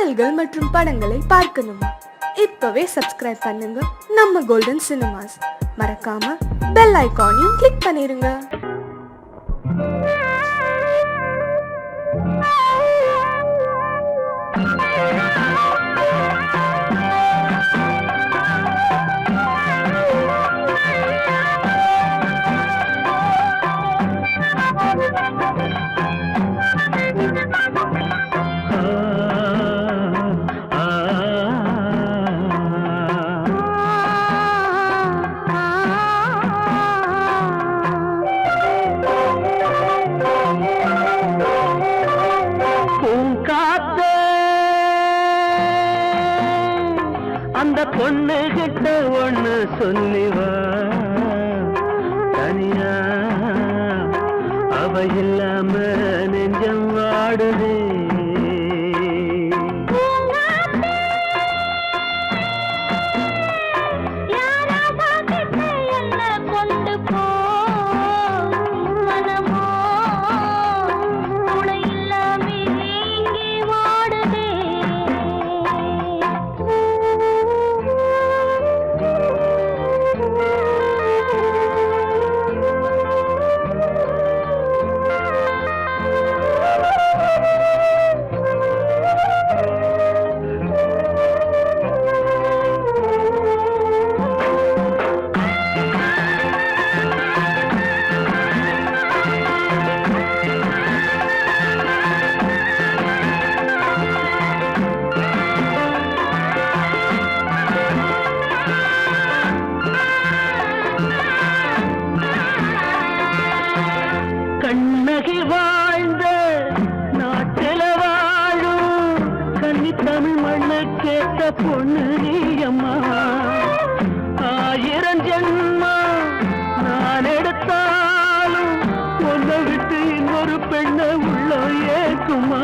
பாடல்கள் மற்றும் படங்களை பார்க்கணுமா? இப்பவே சப்ஸ்கிரைப் பண்ணுங்க நம்ம கோல்டன் சினிமாஸ். மறக்காம பெல் ஐகானையும் கிளிக் பண்ணிருங்க. அந்த பொண்ணு கிட்ட ஒண்ணு சொல்லிவா, தனியா அவ இல்லாம நெஞ்சம் வாடுதே. கண்ணகி வாழ்ந்த நாட்டில வாழும் கன்னி தமிழ் மண்ணு கேட்ட பொண்ணு நீயம்மா. 1000 ஜென்மா நான் எடுத்தாலும் ஒன்றை விட்டு இன்னொரு பெண்ணை உள்ள ஏக்குமா.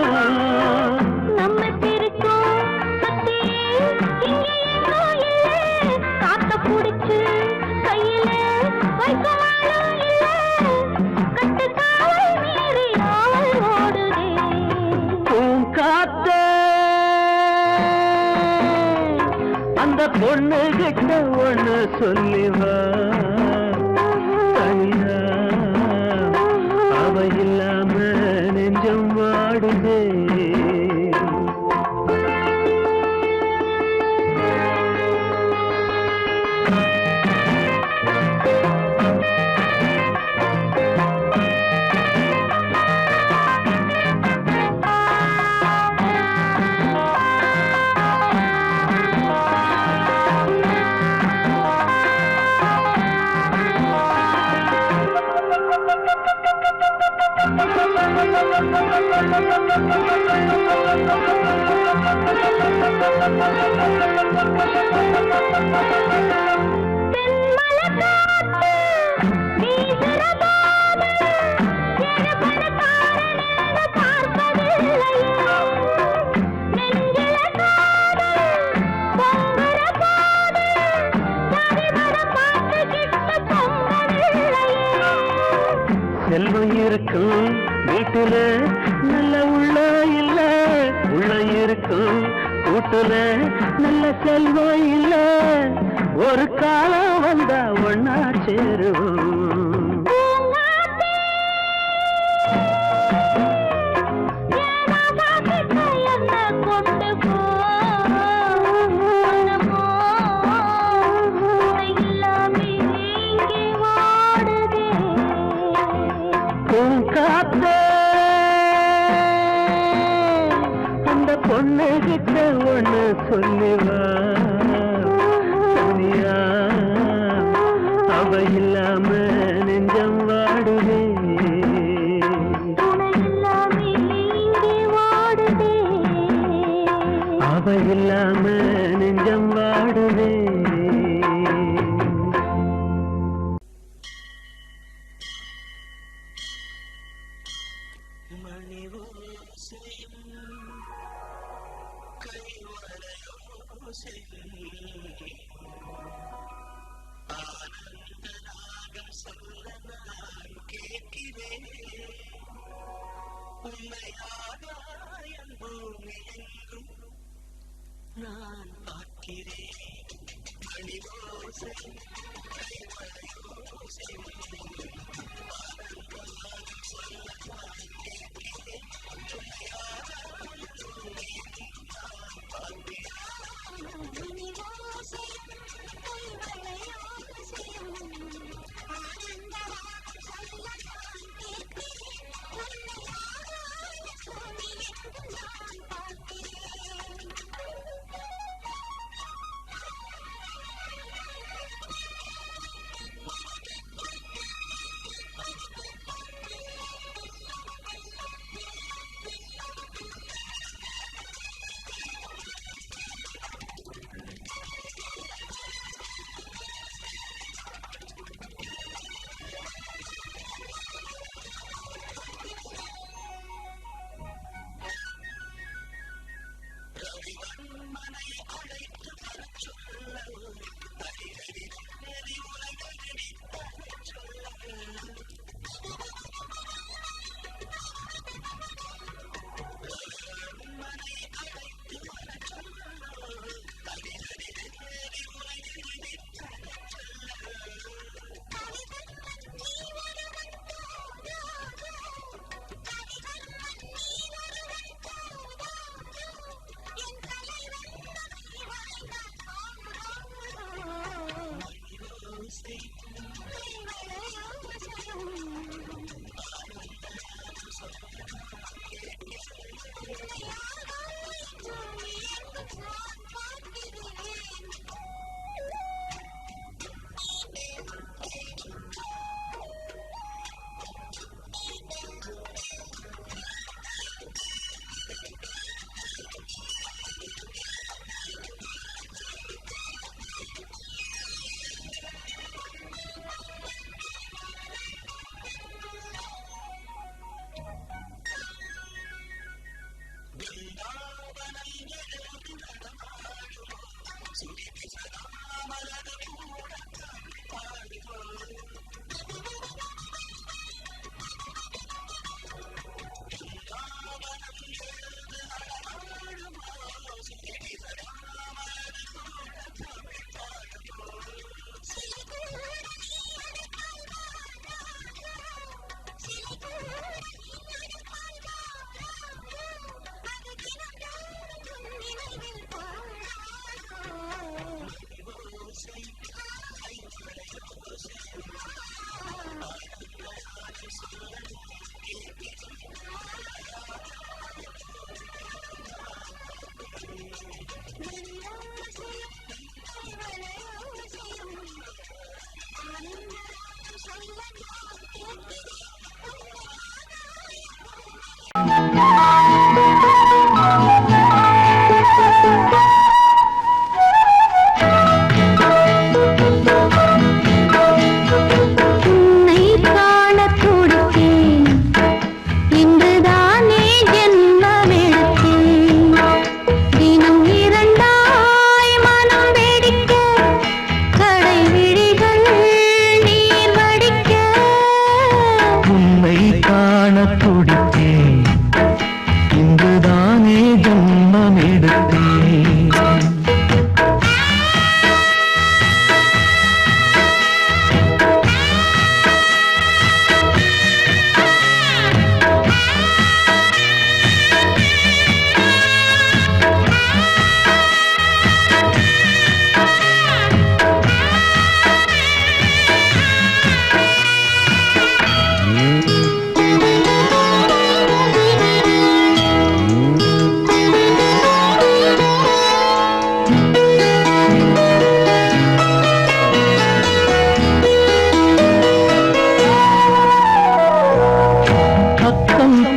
அந்த பொண்ணு கிட்ட ஒண்ணு சொல்லிவா, தனியா அவ இல்லாம நெஞ்சம் வாடுதே. செல்வம் இருக்கும் வீட்டுல நல்ல உள்ள இல்ல, உள்ள இருக்கும் கூட்டுல நல்ல செல்வம் இல்ல. ஒரு காலம் வந்தா ஒன்னா சேருவோம். அந்த பொண்ணு கிட்ட ஒண்ணு சொல்லிவா, தனியா அவ இல்லாம நெஞ்சம் வாடுதே. அவ இல்லாம நெஞ்சம் வாடுதே.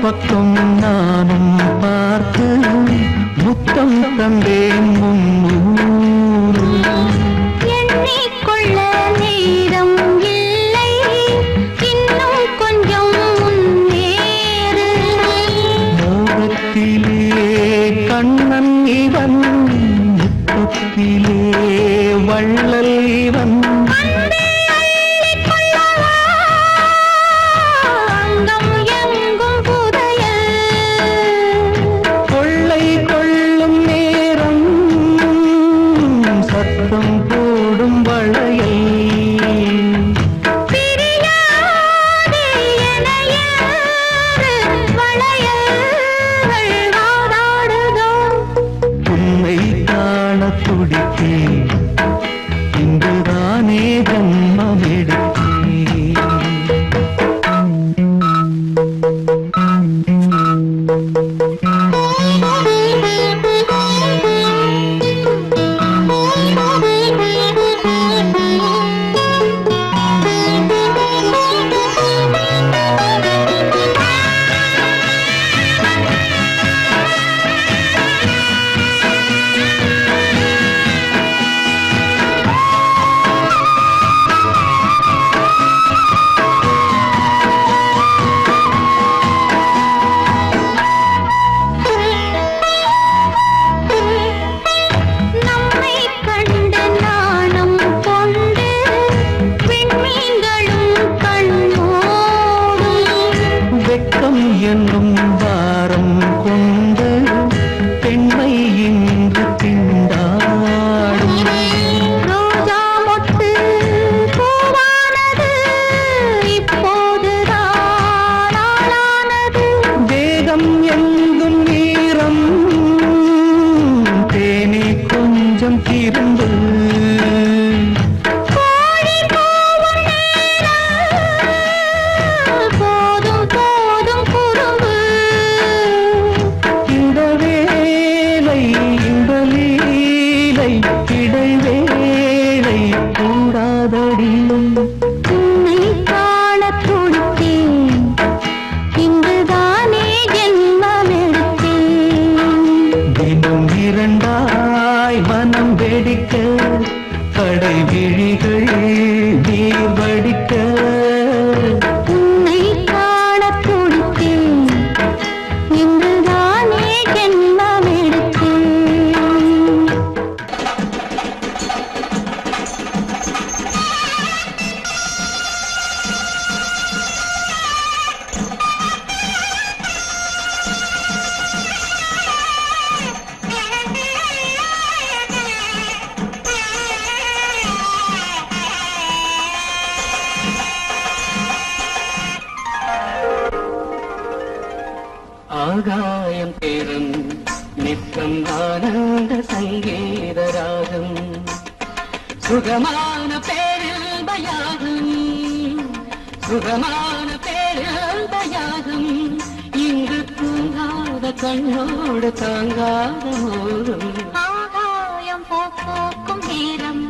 பக்கம் நானும் பார்த்து முத்தம் தந்தேன் முன்னூறு. எண்ணிக்கொள்ள நேரம் இல்லை, இன்னும் கொஞ்சம் முன்னேறு. மோகத்திலே கண்ணன் இவன், முத்தத்திலே வள்ளல் இவன். இன்றுதானே ஜன்மம் எடுத்தேன். கொஞ்சம் திரும்பு. கோழி கூவும் நேரம் போதும் போதும் குறும்பு. இந்த வேலை இந்த லீலை இடைவேளை கூடாதடி. உன்னை காணத் துடித்தேன், இங்குதானே ஜென்மமெடுத்தேன். தினம் இரண்டாய் மனம் வெடிக்க, கடை விழிகள் நீர் வடிக்க. உன்னை காணத் துடித்தேன், இங்குதானே ஜென்மமெடுத்தேன். ஆகாயம் பேரும் நித்தம் ஆனந்த சங்கீத ராகம். சுகமான பேரில் பயாகம், சுகமான பேரில் பயாகம். இங்கு தூங்காத கண்ணோடு தாங்காத மோகம். ஆகாயம் போக்கும் நேரம்,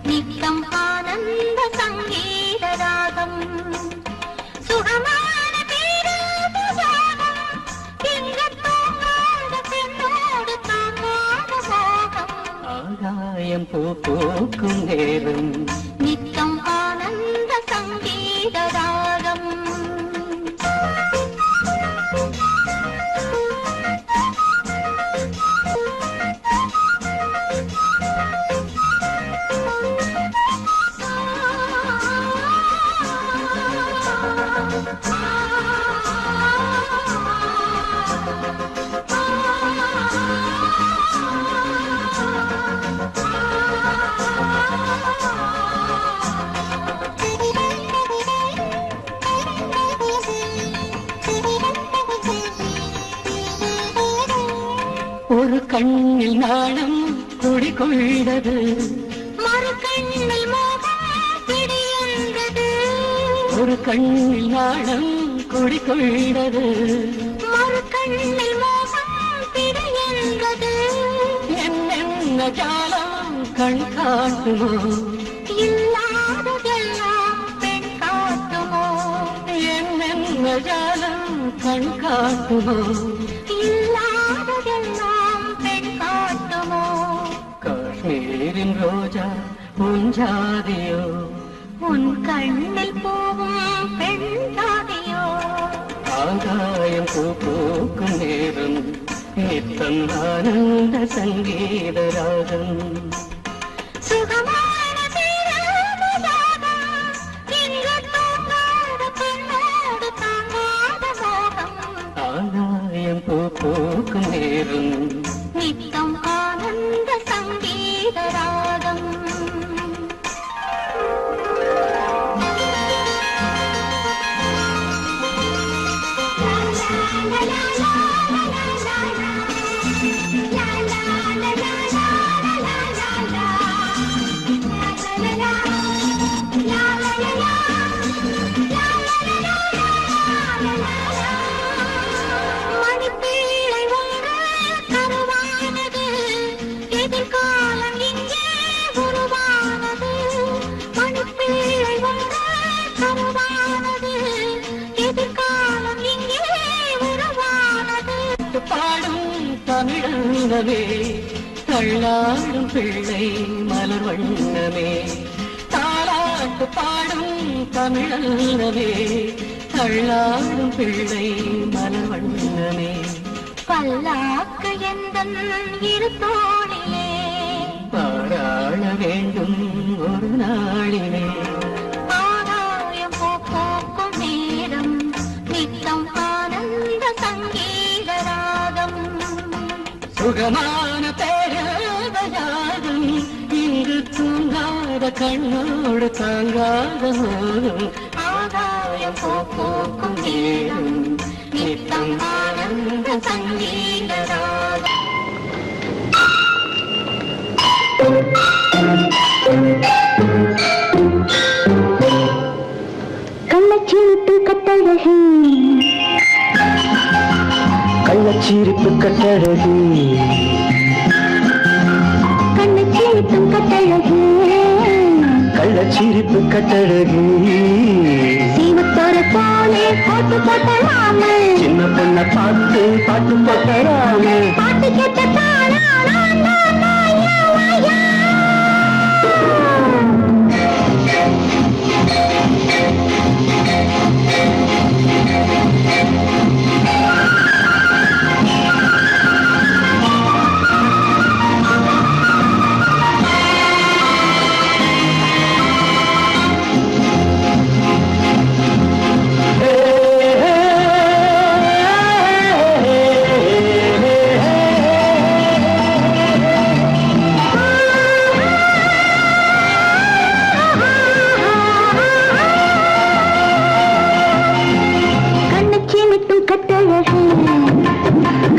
நித்தம் ஆனந்த சங்கீத ராகம். சுகமான பேராபசாரம், இங்கு தூங்காத பெண்ணோடு தாங்காத மோகம். ஆகாயம் பூக்கும் நேரம், நித்தம் ஆனந்த சங்கீத ராகம். ஒரு கண்ணில் நாணம் குடிகொண்டது, மறு கண்ணில் மோகம் பிடியுண்டது. ஒரு கண்ணில் நாணம் குடிகொண்டது. மறு கண்ணில் மோகம் பிடியுண்டது. என்ன ஜாலம் கண் காட்டுமோ, இல்லாததெல்லாம் பெண் காட்டுமோ. என்ன ஜாலம் கண் காட்டுமோ. இல்லாததெல்லாம் பெண் காட்டுமோ. காஷ்மீரின் ரோஜா உஞ்சாதியோ, உன் கண்ணில் போகும் பெண் தாதியோ. ஆகாயம் பூக்கும் நேரம், நித்தம் ஆனந்த சங்கீத ராகம். சுகமான பேராபசாரம், இங்கு தூங்காத பெண்ணோடு தாங்காத மோகம். ஆகாயம் பூக்கும் நேரம், நித்தம் ஆனந்த சங்கீத ராகம். மணிப்பிள்ளை ஒன்று கருவானது, எதிர்காலம் இங்கே உருவானது. மணிப்பிள்ளை ஒன்று கருவானது, எதிர்காலம் இங்கே உருவானது. பாடும் தமிழனமே, தள்ளாடும் பிள்ளை மலர் வண்ணமே. தாலாட்டு பாடும் தமிழனமே, தள்ளாடும் பிள்ளை மலர் வண்ணமே. பல்லாக்கு எந்தன் இரு தோளிலே, பாராள வேண்டும் ஒரு நாளிலே. ஆகாயம் போக்கும் நேரம், நித்தம் ஆனந்த சங்கீத ராகம். சுகமான பேரதயாகம், இங்கு தூங்காத கண்ணோடு தாங்காத மோகம். ஆகாயம் போக்கும் நேரம், நித்தம் ஆனந்த சங்கீத ராகம். கள்ளச்சீட்டு கட்டழகி கள்ளச்சீரிப்பு கட்டழகி கண்ணச்சீட்டும் கட்டழகி கள்ளச்சீரிப்பு கட்டழகி சீவத்தோர போலே போட்டு போட்டலாம சின்ன பொண்ண பார்த்து பாட்டு போட்டராம பாட்டு கேட்ட தானா வாயா வாயா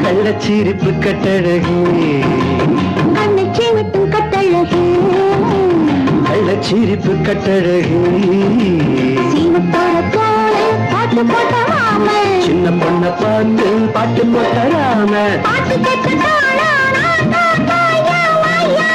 கள்ளச்சீரிப்பு கட்டழகி கண்ணச்சீட்டும் கட்டழகி கள்ளச்சீரிப்பு கட்டழகி சீவத்தோர போலே போட்டு போட்டலாம சின்ன பொண்ண பார்த்து பாட்டு போட்டராம பாட்டு கேட்ட தானா வாயா வாயா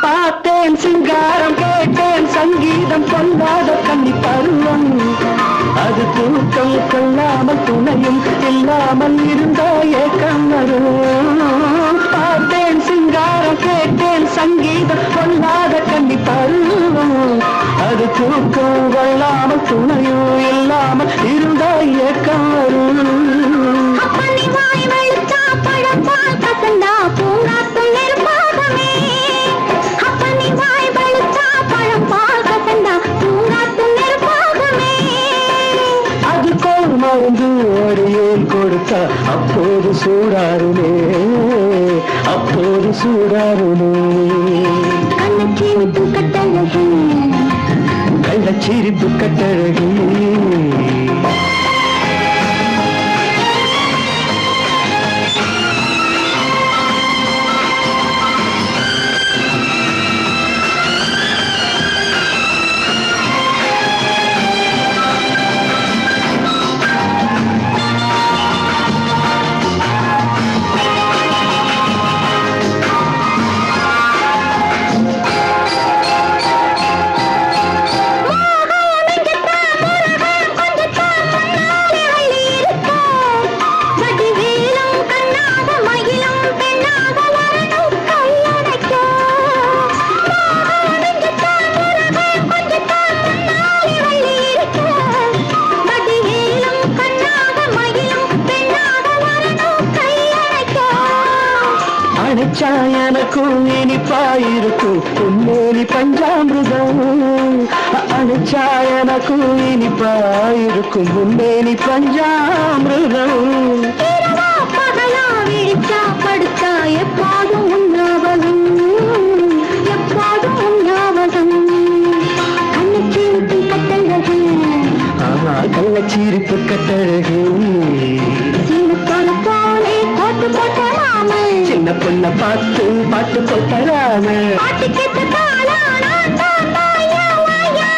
பார்த்தேன் சிங்காரம் கேட்டேன் சங்கீதம் கொண்டாத கன்னி பருவம் அது தூக்கம் கொள்ளாமல் துணையும் இல்லாமல் இருந்த ஏக்கம் வரும் பார்த்தேன் சிங்காரம் கேட்டேன் சங்கீதம் கொள்ளாத கன்னி பருவம் அது தூக்கம் கொள்ளாமல் துணையும் இல்லாமல் இருந்த ஏக்கம் வரும் அப்பனி வாய் வெளுத்தா பழப்பால் கசந்தா பூங்காத்தும் நெருப்பாகமே அப்பனி வாய் வெளுத்தா பழப்பால் கசந்தா பூங்காத்தும் நெருப்பாகமே அதுக்கோர் மருந்து அடியேன் கொடுத்தா அப்போது சூடாருமே அப்போது சூடாருமே கண்ணச்சீட்டும் கட்டழகி கள்ளச்சீரிப்பு கட்டழகி அணைச்சா எனக்கும் இனிப்பாயிருக்கும் பொன்னேலி பஞ்சாமிருதம் அணைச்சா எனக்கும் இனிப்பாயிருக்கும் பொன்னேலி பஞ்சாமிருதம் பகலா விழிச்சா படுத்தா எப்போதும் உண்ணாவதும் எப்போதும் உண்ணாவதும் கண்ணச்சீட்டும் கட்டழகி கள்ளச்சீரிப்பு கட்டழகி சீனத்தோட போலே போட்டு போட்டலாம சின்ன பொண்ண பார்த்து பாட்டு போட்டராம பாட்டு கேட்ட தானா வாயா வாயா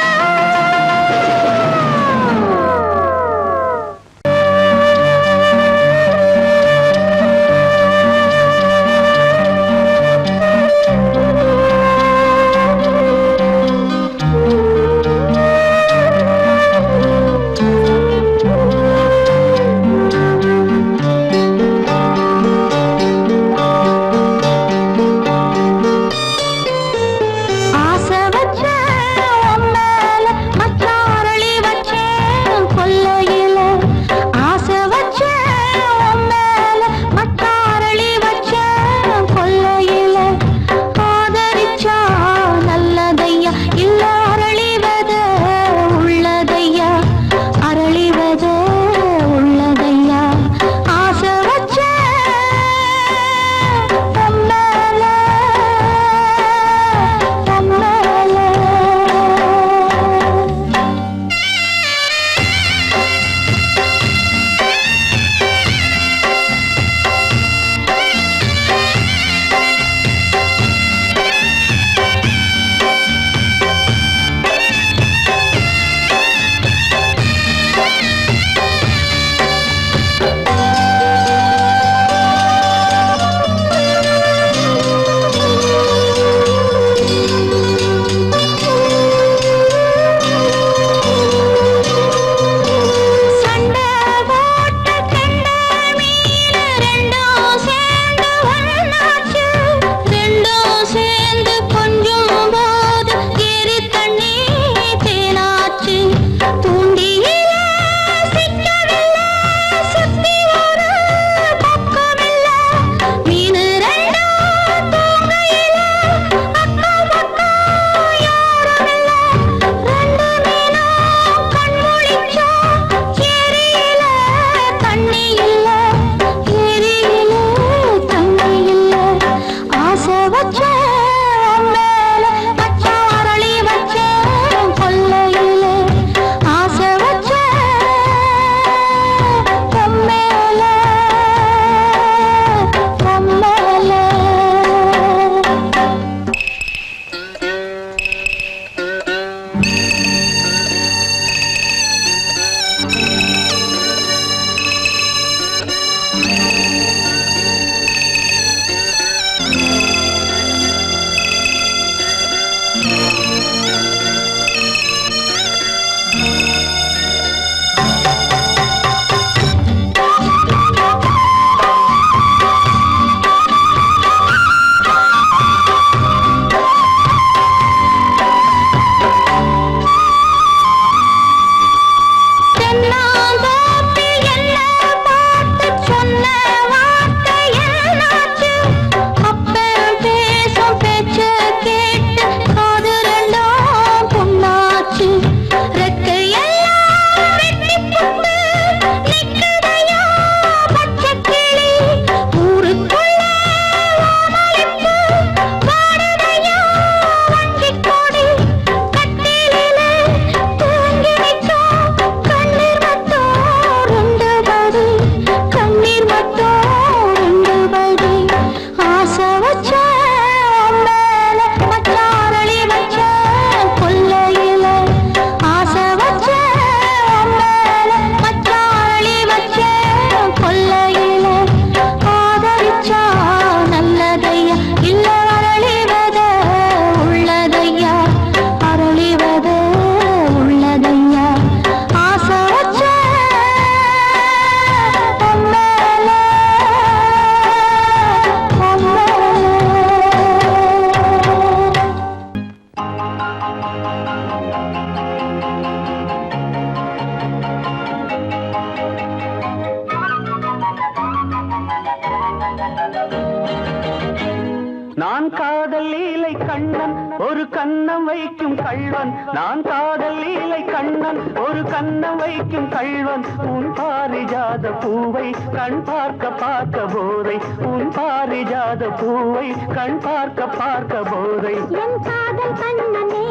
கண்ணன் ஒரு கண்ணம் வைக்கும் கள்வன் நான் காதல் லீலை கண்ணன் ஒரு கண்ணம் வைக்கும் கள்வன் உன் பாரிஜாத பூவை கண் பார்க்க பார்க்க போதை உன் பாரிஜாத பூவை கண் பார்க்க பார்க்க போதை என் காதல் கண்ணனே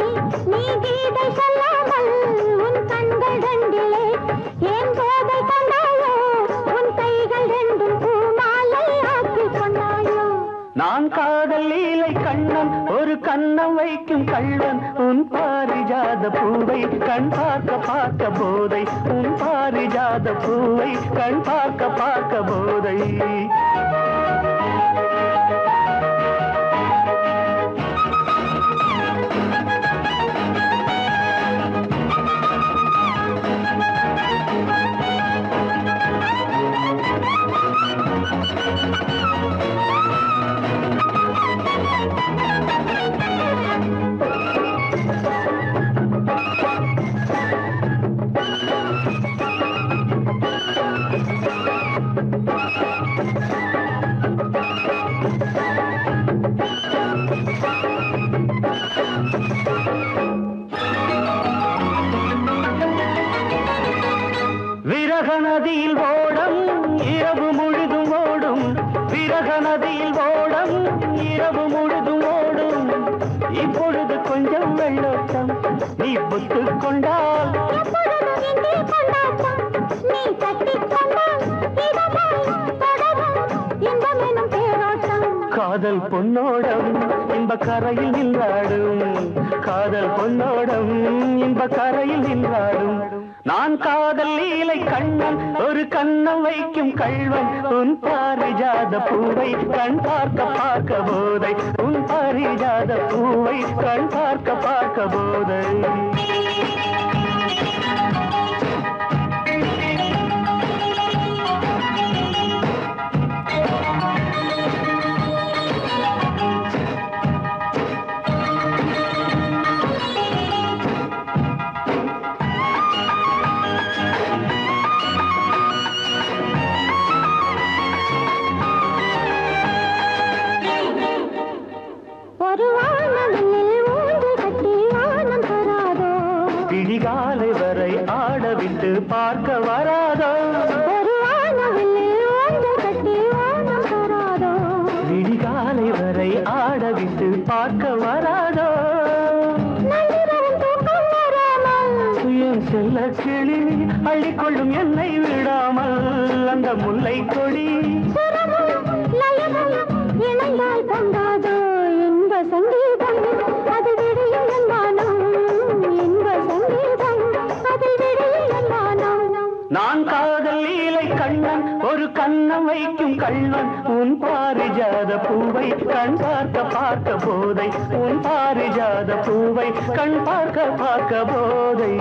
நீ கீதை சொல்லாமல் உன் கண்கள் ரெண்டிலே என் போதை கொண்டாயோ உன் கைகள் ரெண்டும் பூமாலை ஆக்கிக் கொண்டாயோ நான் காதல் லீலை கண்ணன் ஒரு கண்ணம் வைக்கும் கள்வன் உன் பாரிஜாத பூவை கண் பார்க்க பார்க்க போதை உன் பாரிஜாத பூவை கண் பார்க்க பார்க்க போதை விரக நதியில் ஓடம் இரவு முழுதும் ஓடும் விரக நதியில் ஓடம் இரவு முழுதும் ஓடும் இப்பொழுது கொஞ்சம் வெள்ளோட்டம் நீ புத்துக் கொண்டால் நீ கட்டிக் கொண்டால் இன்பமெனும் பேரோட்டம் காதல் பொன்னோடம் இன்ப கரையில் நின்றாடும் காதல் பொன்னோடம் இன்ப கரையில் நின்றாடும் நான் காதல் லீலை கண்ணன் ஒரு கண்ணம் வைக்கும் கள்வன் உன் பாரிஜாத பூவை கண் பார்க்க பார்க்க போதை உன் பாரிஜாத பூவை கண் பார்க்க பார்க்க போதை ஒரு வானவில் ஊந்து கட்டி வானம் தராதோ விடிகாலை வரை ஆடவிட்டு பார்க்க வராதோ ஒரு வானவில் ஊந்து கட்டி வானம் தராதோ விடிகாலை வரை ஆடவிட்டு பார்க்க வராதோ நள்ளிரவும் தூக்கம் வராமல் என் செல்ல கிளி அள்ளிக்கொள்ளும் என்னை விடாமல் அந்த முல்லை கொடி சுரமும் லயமும் இணைந்தால் பொங்காதோ இன்ப சங்கீதம் அது விடியும் என் வானம் இன்ப சங்கீதம் அதில் விடியும் என் வானம் நான் காதல் லீலை கண்ணன் ஒரு கண்ணம் வைக்கும் கள்வன் உன் பாரிஜாத பூவை கண் பார்க்க பார்க்க போதை உன் பாரிஜாத பூவை கண் பார்க்க பார்க்க போதை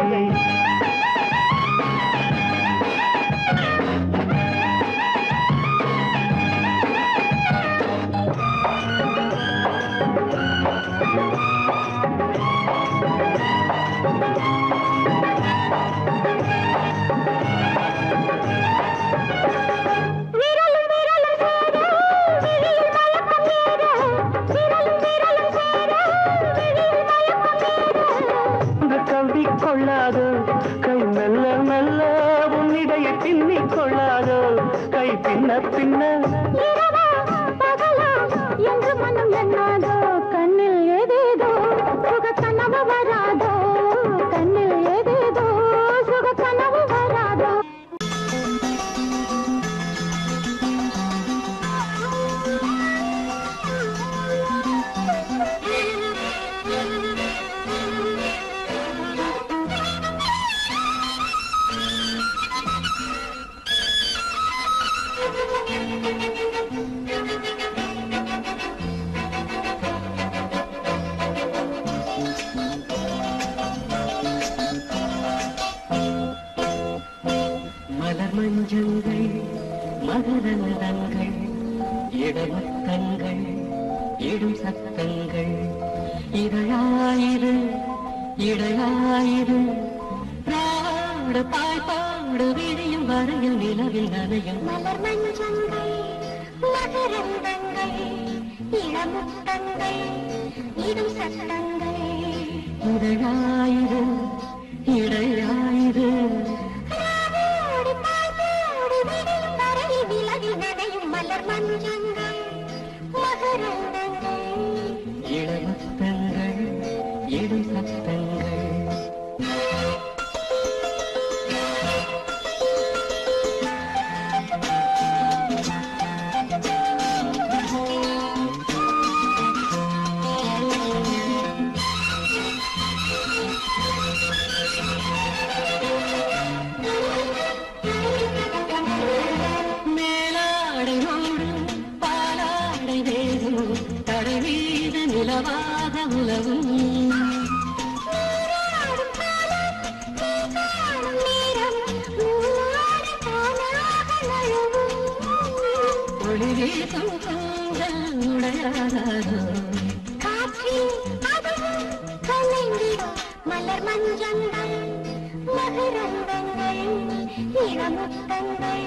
விரலும் விரலும் சேர விழியில் மயக்கம் ஏற விரலும் விரலும் சேர விழியில் மயக்கம் ஏற கவி கொள்ளாதோ கை மெல்ல மெல்ல உன்னிடைய பின்னிக் கொள்ளாதோ கை பின்ன பின்ன இரவா பகலா என்று மனம் எண்ணாதோ கண்ணில் ஏதேதோ சுக கனவு வராதோ கண்ணில் ஏதேதோ சுக கனவு வராதோ மலர் மஞ்சங்கள் மகரந்தங்கள் இடமுத்தங்கள் இடும் சத்தங்கள் இதழாயிரு இடையாயிரு நாடு பாய்பாடு விழியும் வரையில் நிலவில் நனையும் மலர் மஞ்சங்கள் மகரந்தங்கள் இளமுத்தங்கள் இடும் சத்தங்கள் இதழாயிரு இடையாயிரு ராவோடு பாவோடு விடியும் வரையில் விலகில் நனையும் மலர் மஞ்சங்கள் மகரந்தங்கள் இளமுத்தங்கள் இடும் சத்தங்கள் நிலவாக உலவும் ஒளி வீசும் கண்கள் உடையாதோ மலர் மஞ்சங்கள் மகரந்தங்கள் இளமுத்தங்கள்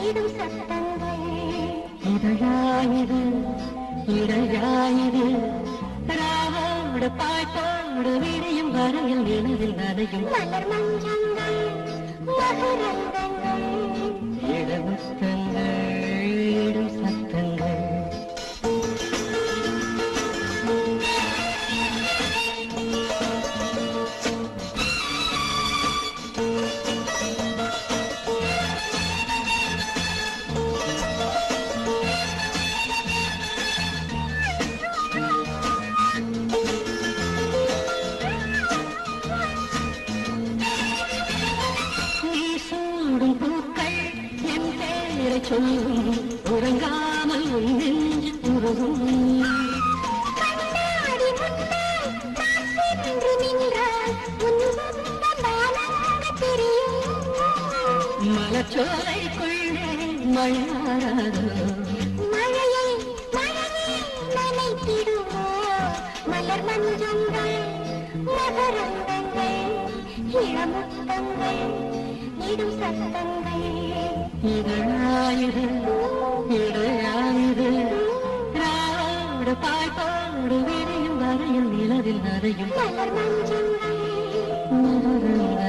இடும் சத்தங்கள் இதழாயிரு இடையாயிரு ராவோடு பாட்டோடு விடியும் வரையில் நிலவில் நனையும் மலர் மஞ்சங்கள் மகரந்தங்கள் இளமுத்தங்கள் இடும் சத்தங்கள் சொல்லும் உறங்காமல் உன் நெஞ்சு உருகும் மலச்சோலைக்குள்ளே மழையாராதோ மழையை மழையை நனைத்திடுமோ மலர் மஞ்சங்கள் மகரந்தங்கள் இளமுத்தங்கள் இடும் சத்தங்கள் இதழாயிரு இடையாயிரு ராவோடு பாய்ப்போடு விரியும் வரையில் நிலவில் நரையும் மலர் மஞ்சங்கள் மலரங்கள்